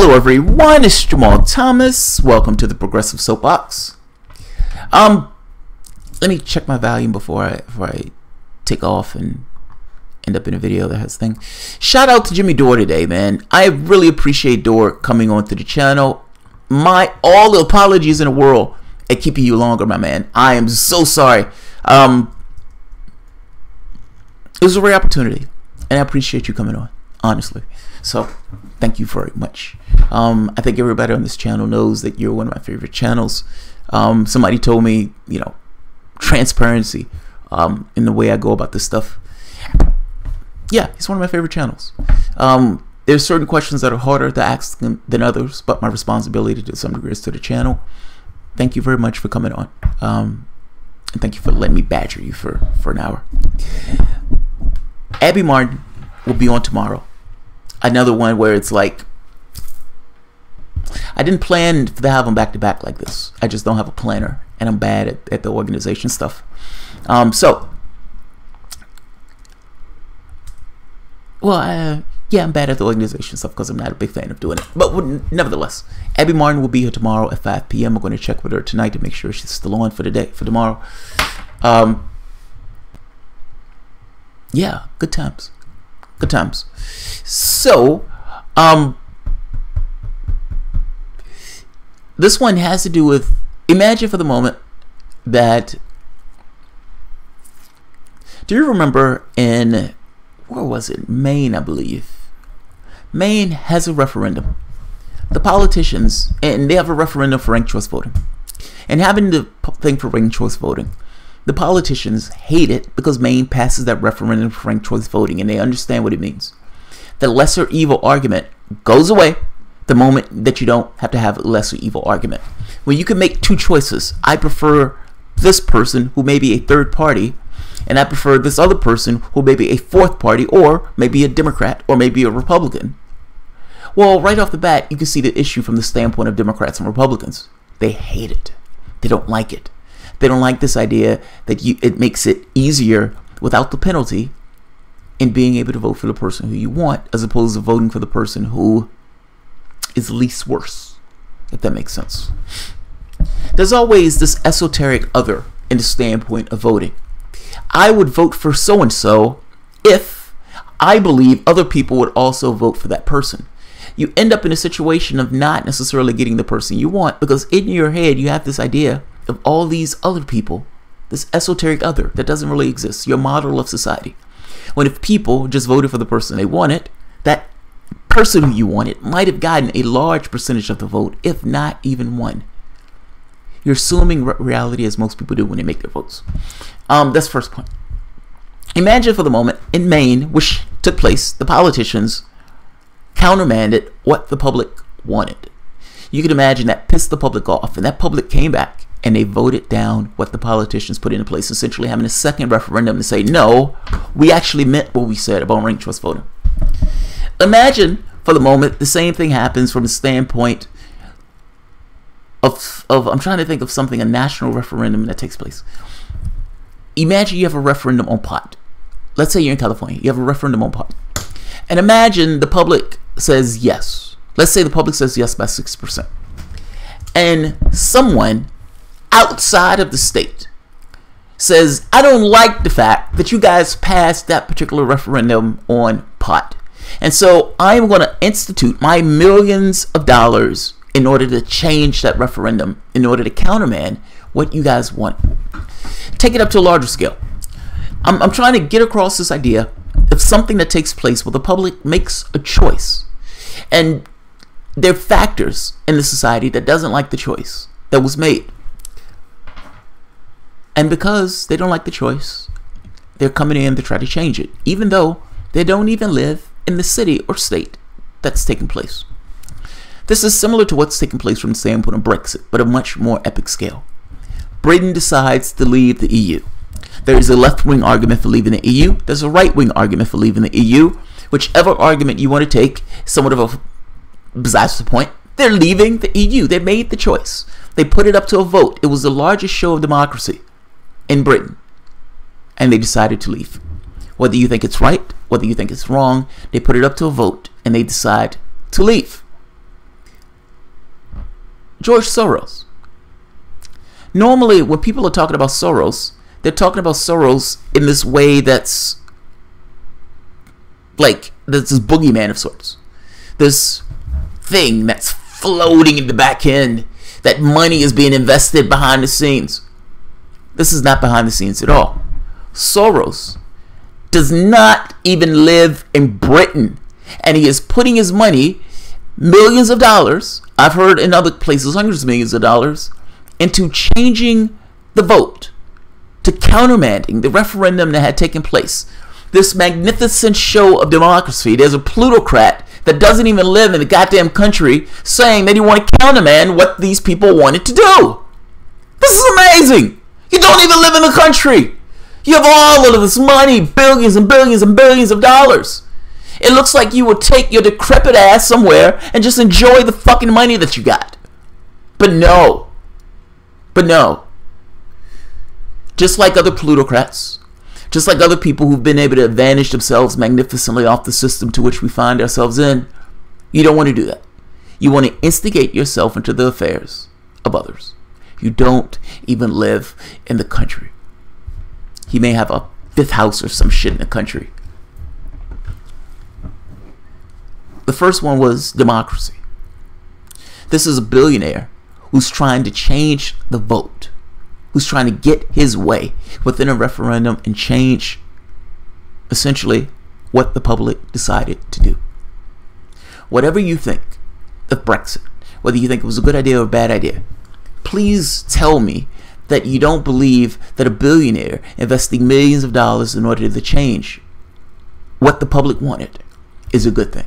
Hello everyone, it's Jamal Thomas. Welcome to the Progressive Soapbox. Let me check my volume before I take off and end up in a video that has thing. Shout out to Jimmy Dore today, man. I really appreciate Dore coming onto the channel. All the apologies in the world at keeping you longer, my man. I am so sorry. It was a rare opportunity, and I appreciate you coming on, honestly. So thank you very much. I think everybody on this channel knows that you're one of my favorite channels. Somebody told me, you know, transparency in the way I go about this stuff. Yeah, it's one of my favorite channels. There's certain questions that are harder to ask than others, but my responsibility to some degree is to the channel. Thank you very much for coming on. And thank you for letting me badger you for an hour. Abby Martin will be on tomorrow. Another one where it's like, I didn't plan to have them back to back like this. I just don't have a planner, and I'm bad at the organization stuff. Yeah, I'm bad at the organization stuff because I'm not a big fan of doing it. But nevertheless, Abby Martin will be here tomorrow at 5 p.m. I'm going to check with her tonight to make sure she's still on for tomorrow. Yeah, good times. Good times. So, this one has to do with, imagine for the moment that, do you remember in, where was it? Maine, I believe. Maine has a referendum. The politicians, and they have a referendum for ranked choice voting. And having the thing for ranked choice voting, the politicians hate it because Maine passes that referendum for ranked choice voting, and they understand what it means. The lesser evil argument goes away the moment that you don't have to have a lesser evil argument. When you can make two choices, I prefer this person who may be a third party, and I prefer this other person who may be a fourth party, or maybe a Democrat, or maybe a Republican. Well, right off the bat, you can see the issue from the standpoint of Democrats and Republicans. They hate it. They don't like it. They don't like this idea that it makes it easier without the penalty in being able to vote for the person who you want, as opposed to voting for the person who is least worse, if that makes sense. There's always this esoteric other in the standpoint of voting. I would vote for so-and-so if I believe other people would also vote for that person. You end up in a situation of not necessarily getting the person you want, because in your head you have this idea of all these other people, this esoteric other that doesn't really exist, your model of society. When if people just voted for the person they wanted, that person who you wanted might have gotten a large percentage of the vote, if not even one. You're assuming reality, as most people do when they make their votes. That's the first point. Imagine for the moment in Maine, which took place, the politicians countermanded what the public wanted. You could imagine that pissed the public off, and that public came back and they voted down what the politicians put into place, essentially having a second referendum to say, no, we actually meant what we said about ranked choice voting. Imagine for the moment the same thing happens from the standpoint of I'm trying to think of something, a national referendum that takes place. Imagine you have a referendum on pot. Let's say you're in California, you have a referendum on pot. And imagine the public says yes. Let's say the public says yes by 6%. And someone outside of the state says, I don't like the fact that you guys passed that particular referendum on pot. And so I'm going to institute my millions of dollars in order to change that referendum, in order to countermand what you guys want. Take it up to a larger scale. I'm trying to get across this idea of something that takes place where the public makes a choice. And there are factors in the society that doesn't like the choice that was made. And because they don't like the choice, they're coming in to try to change it, even though they don't even live in the city or state that's taking place. This is similar to what's taking place from the standpoint of Brexit, but a much more epic scale. Britain decides to leave the EU. There is a left-wing argument for leaving the EU. There's a right-wing argument for leaving the EU. Whichever argument you want to take, somewhat of a besides the point, they're leaving the EU. They made the choice. They put it up to a vote. It was the largest show of democracy in Britain, and they decided to leave. Whether you think it's right, whether you think it's wrong, they put it up to a vote and they decide to leave. George Soros. Normally, when people are talking about Soros, they're talking about Soros in this way that's like this boogeyman of sorts. This thing that's floating in the back end, that money is being invested behind the scenes. This is not behind the scenes at all. Soros does not even live in Britain, and he is putting his money, millions of dollars, I've heard in other places hundreds of millions of dollars, into changing the vote, to countermanding the referendum that had taken place. This magnificent show of democracy. There's a plutocrat that doesn't even live in the goddamn country saying that he wanted to countermand what these people wanted to do. This is amazing. You don't even live in the country. You have all of this money, billions and billions and billions of dollars. It looks like you would take your decrepit ass somewhere and just enjoy the fucking money that you got. But no. But no. Just like other plutocrats, just like other people who've been able to advantage themselves magnificently off the system to which we find ourselves in, you don't want to do that. You want to instigate yourself into the affairs of others. You don't even live in the country. He may have a fifth house or some shit in the country. The first one was democracy. This is a billionaire who's trying to change the vote, who's trying to get his way within a referendum and change essentially what the public decided to do. Whatever you think of Brexit, whether you think it was a good idea or a bad idea, please tell me that you don't believe that a billionaire investing millions of dollars in order to change what the public wanted is a good thing.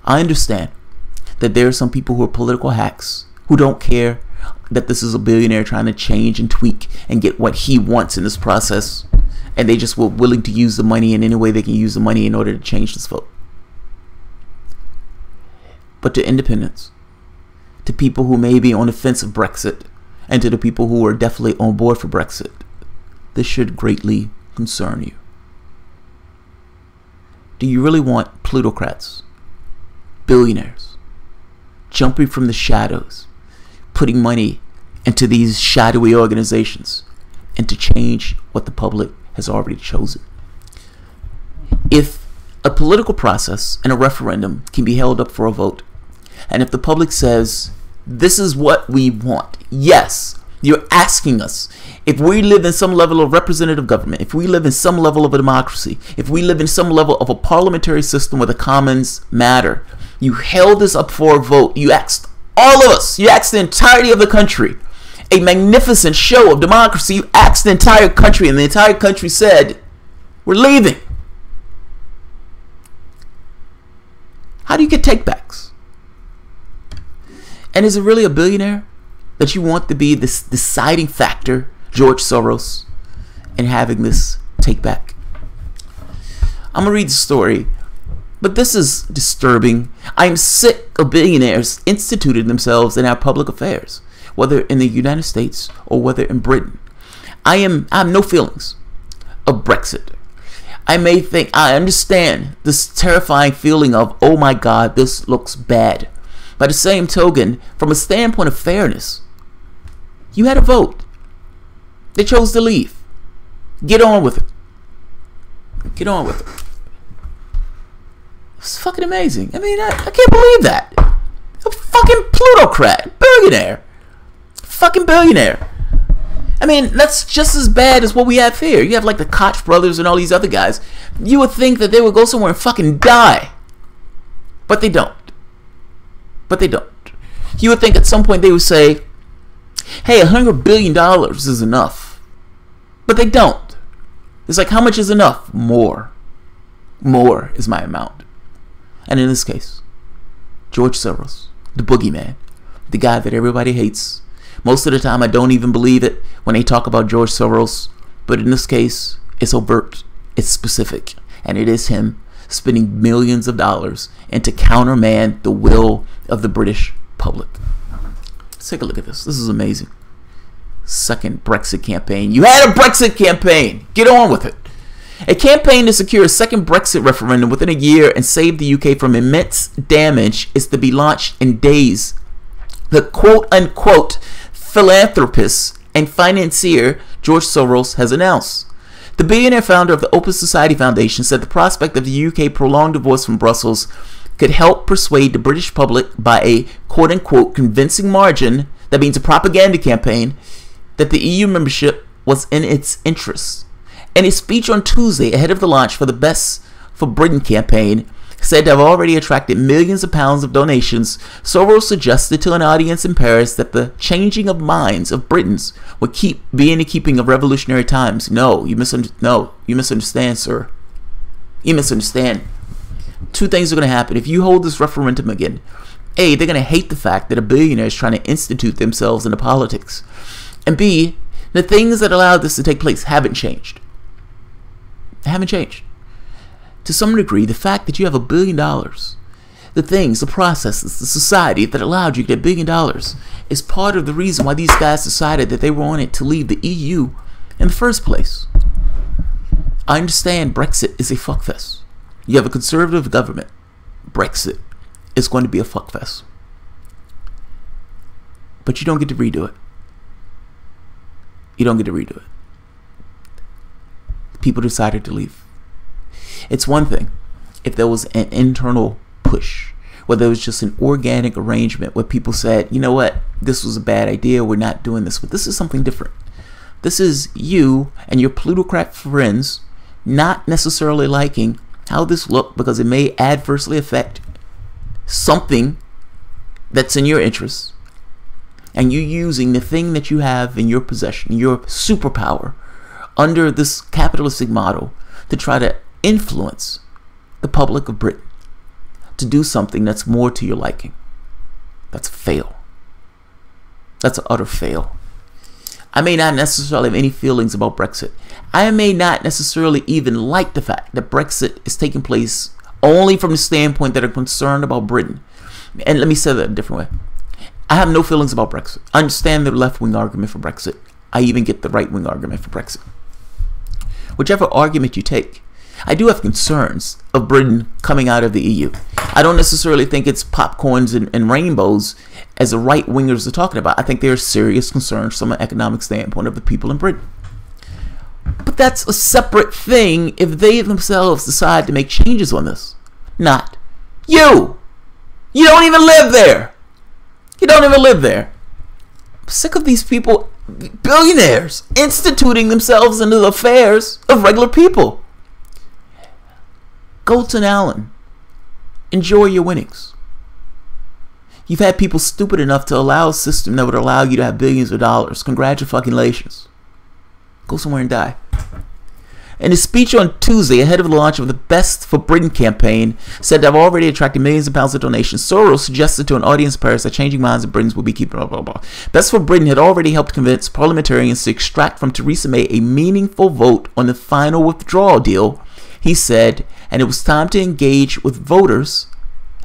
I understand that there are some people who are political hacks who don't care that this is a billionaire trying to change and tweak and get what he wants in this process, and they just were willing to use the money in any way they can use the money in order to change this vote. But to independents, to people who may be on the fence of Brexit, and to the people who are definitely on board for Brexit, this should greatly concern you. Do you really want plutocrats, billionaires, jumping from the shadows, putting money into these shadowy organizations, and to change what the public has already chosen? If a political process and a referendum can be held up for a vote, and if the public says, this is what we want, yes, you're asking us, if we live in some level of representative government, if we live in some level of a democracy, if we live in some level of a parliamentary system where the commons matter, you held this up for a vote, you asked all of us, you asked the entirety of the country, a magnificent show of democracy, you asked the entire country, and the entire country said, we're leaving. How do you get takebacks? And is it really a billionaire that you want to be this deciding factor, George Soros, in having this take back? I'm going to read the story, but this is disturbing. I am sick of billionaires instituting themselves in our public affairs, whether in the United States or whether in Britain. I have no feelings of Brexit. I may think, I understand this terrifying feeling of, oh my God, this looks bad. By the same token, from a standpoint of fairness, you had a vote. They chose to leave. Get on with it. Get on with it. It's fucking amazing. I mean, I can't believe that. A fucking plutocrat. Billionaire. Fucking billionaire. I mean, that's just as bad as what we have here. You have like the Koch brothers and all these other guys. You would think that they would go somewhere and fucking die. But they don't. But they don't. You would think at some point they would say, hey, $100 billion is enough. But they don't. It's like, how much is enough? More. More is my amount. And in this case, George Soros, the boogeyman, the guy that everybody hates. Most of the time I don't even believe it when they talk about George Soros. But in this case, it's overt. It's specific. And it is him spending millions of dollars and to countermand the will of the British public. Let's take a look at this. This is amazing. Second Brexit campaign. You had a Brexit campaign. Get on with it. A campaign to secure a second Brexit referendum within a year and save the UK from immense damage is to be launched in days the quote-unquote philanthropist and financier George Soros has announced. The billionaire founder of the Open Society Foundation said the prospect of the UK prolonged divorce from Brussels could help persuade the British public by a quote-unquote convincing margin, that means a propaganda campaign, that the EU membership was in its interests. In a speech on Tuesday ahead of the launch for the Best for Britain campaign, said to have already attracted millions of pounds of donations, Soros suggested to an audience in Paris that the changing of minds of Britons would be in the keeping of revolutionary times. No, you misunderstand, sir. You misunderstand. Two things are going to happen. If you hold this referendum again, A, they're going to hate the fact that a billionaire is trying to institute themselves into politics. And B, the things that allowed this to take place haven't changed. They haven't changed. To some degree, the fact that you have $1 billion, the things, the processes, the society that allowed you to get $1 billion is part of the reason why these guys decided that they wanted to leave the EU in the first place. I understand Brexit is a fuckfest. You have a conservative government. Brexit is going to be a fuckfest. But you don't get to redo it. You don't get to redo it. People decided to leave. It's one thing if there was an internal push, where there was just an organic arrangement where people said, you know what, this was a bad idea, we're not doing this. But this is something different. This is you and your plutocrat friends not necessarily liking how this looked because it may adversely affect something that's in your interest, and you using the thing that you have in your possession, your superpower, under this capitalistic model to try to influence the public of Britain to do something that's more to your liking. That's a fail. That's an utter fail. I may not necessarily have any feelings about Brexit. I may not necessarily even like the fact that Brexit is taking place only from the standpoint that are concerned about Britain. And let me say that a different way. I have no feelings about Brexit. I understand the left-wing argument for Brexit. I even get the right-wing argument for Brexit. Whichever argument you take, I do have concerns of Britain coming out of the EU. I don't necessarily think it's popcorns and rainbows as the right-wingers are talking about. I think there are serious concerns from an economic standpoint of the people in Britain. But that's a separate thing if they themselves decide to make changes on this. Not you. You don't even live there. You don't even live there. I'm sick of these people, billionaires, instituting themselves into the affairs of regular people. Golden Allen, enjoy your winnings. You've had people stupid enough to allow a system that would allow you to have billions of dollars. Congratulations. Go somewhere and die. In his speech on Tuesday ahead of the launch of the Best for Britain campaign, said to have already attracted millions of pounds of donations, Soros suggested to an audience in Paris that changing minds of Britons will be keeping blah blah blah. Best for Britain had already helped convince parliamentarians to extract from Theresa May a meaningful vote on the final withdrawal deal, he said, and it was time to engage with voters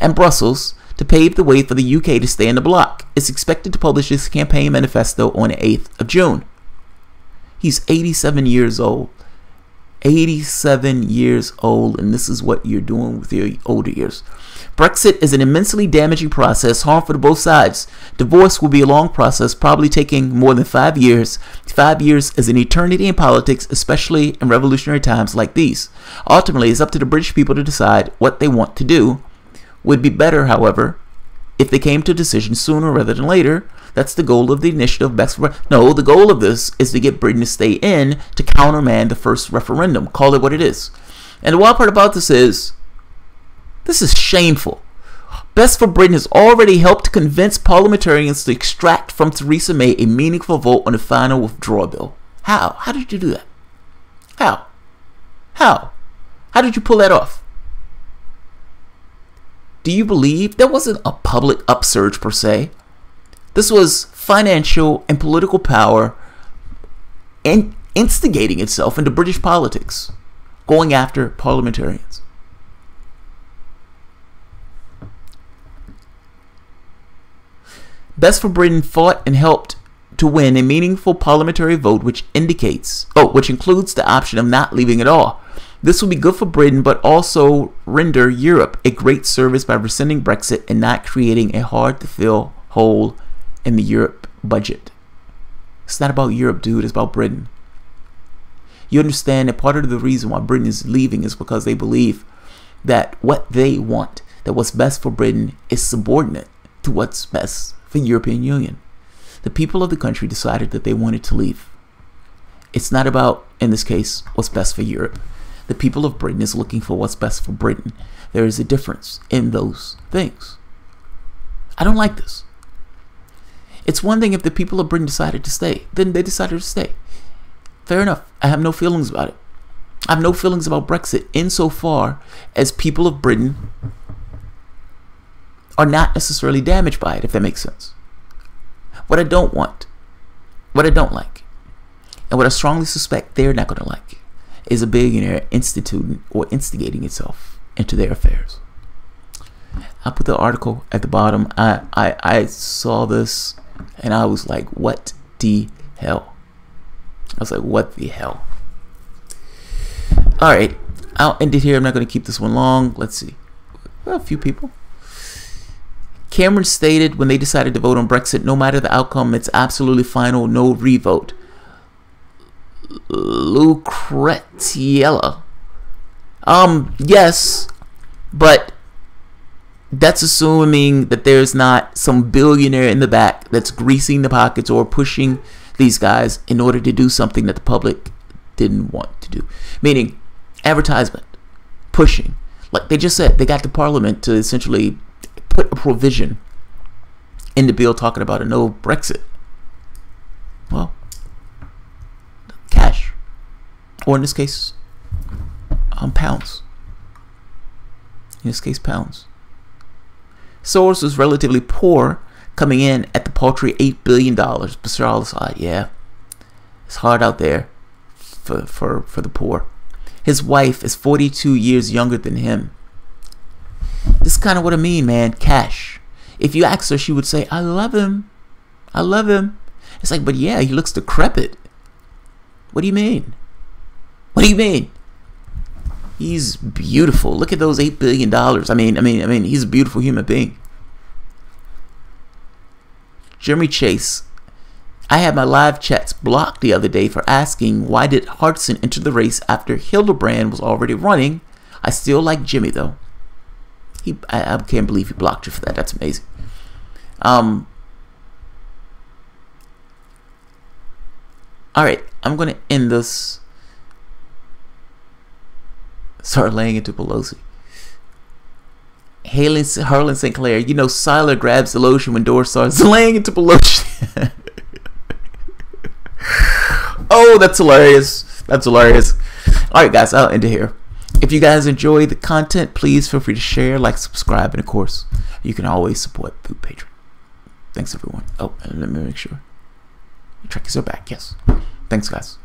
and Brussels to pave the way for the UK to stay in the bloc. It's expected to publish his campaign manifesto on the 8th of June. He's 87 years old. 87 years old, and this is what you're doing with your older years. Brexit is an immensely damaging process, harmful to both sides. Divorce will be a long process, probably taking more than 5 years. 5 years is an eternity in politics, especially in revolutionary times like these. Ultimately, it's up to the British people to decide what they want to do. Would be better, however, if they came to a decision sooner rather than later. That's the goal of the initiative. No, the goal of this is to get Britain to stay in to countermand the first referendum. Call it what it is. And the wild part about this is shameful. Best for Britain has already helped convince parliamentarians to extract from Theresa May a meaningful vote on the final withdrawal bill. How? How did you do that? How? How did you pull that off? Do you believe there wasn't a public upsurge per se? This was financial and political power and instigating itself into British politics, going after parliamentarians. Best for Britain fought and helped to win a meaningful parliamentary vote which includes the option of not leaving at all. This will be good for Britain, but also render Europe a great service by rescinding Brexit and not creating a hard-to-fill hole in the Europe budget. It's not about Europe, dude. It's about Britain. You understand that part of the reason why Britain is leaving is because they believe that what they want, that what's best for Britain, is subordinate to what's best for the European Union. The people of the country decided that they wanted to leave. It's not about, in this case, what's best for Europe. The people of Britain is looking for what's best for Britain. There is a difference in those things. I don't like this. It's one thing if the people of Britain decided to stay, then they decided to stay. Fair enough. I have no feelings about it. I have no feelings about Brexit insofar as people of Britain are not necessarily damaged by it, if that makes sense. What I don't want, what I don't like, and what I strongly suspect they're not going to like, is a billionaire instituting or instigating itself into their affairs. I'll put the article at the bottom. I saw this and I was like, what the hell? I was like, what the hell? Alright, I'll end it here. I'm not going to keep this one long. Let's see. Well, a few people. Cameron stated when they decided to vote on Brexit, no matter the outcome, it's absolutely final, no revote. Lucretiella. Yes, but that's assuming that there's not some billionaire in the back that's greasing the pockets or pushing these guys in order to do something that the public didn't want to do. Meaning, advertisement, pushing. Like they just said, they got the parliament to essentially put a provision in the bill talking about a no Brexit. Well, cash. Or in this case, pounds. In this case, pounds. Soros was relatively poor, coming in at the paltry $8 billion. But Soros, yeah, it's hard out there for the poor. His wife is 42 years younger than him. This is kind of what I mean, man. Cash. If you ask her, she would say, I love him. I love him. It's like, but yeah, he looks decrepit. What do you mean? What do you mean? He's beautiful. Look at those $8 billion. I mean, he's a beautiful human being. Jeremy Chase. I had my live chats blocked the other day for asking why did Hartson enter the race after Hildebrand was already running. I still like Jimmy though. I can't believe he blocked you for that. That's amazing. All right, I'm gonna end this. Start laying into Pelosi. Harlan St. Clair. You know, Siler grabs the lotion when Doris starts laying into Pelosi. Oh, that's hilarious. That's hilarious. All right, guys, I'll end it here. If you guys enjoy the content, please feel free to share, like, subscribe, and of course, you can always support through Patreon. Thanks, everyone. Oh, and let me make sure. Trackers are back. Yes. Thanks, guys.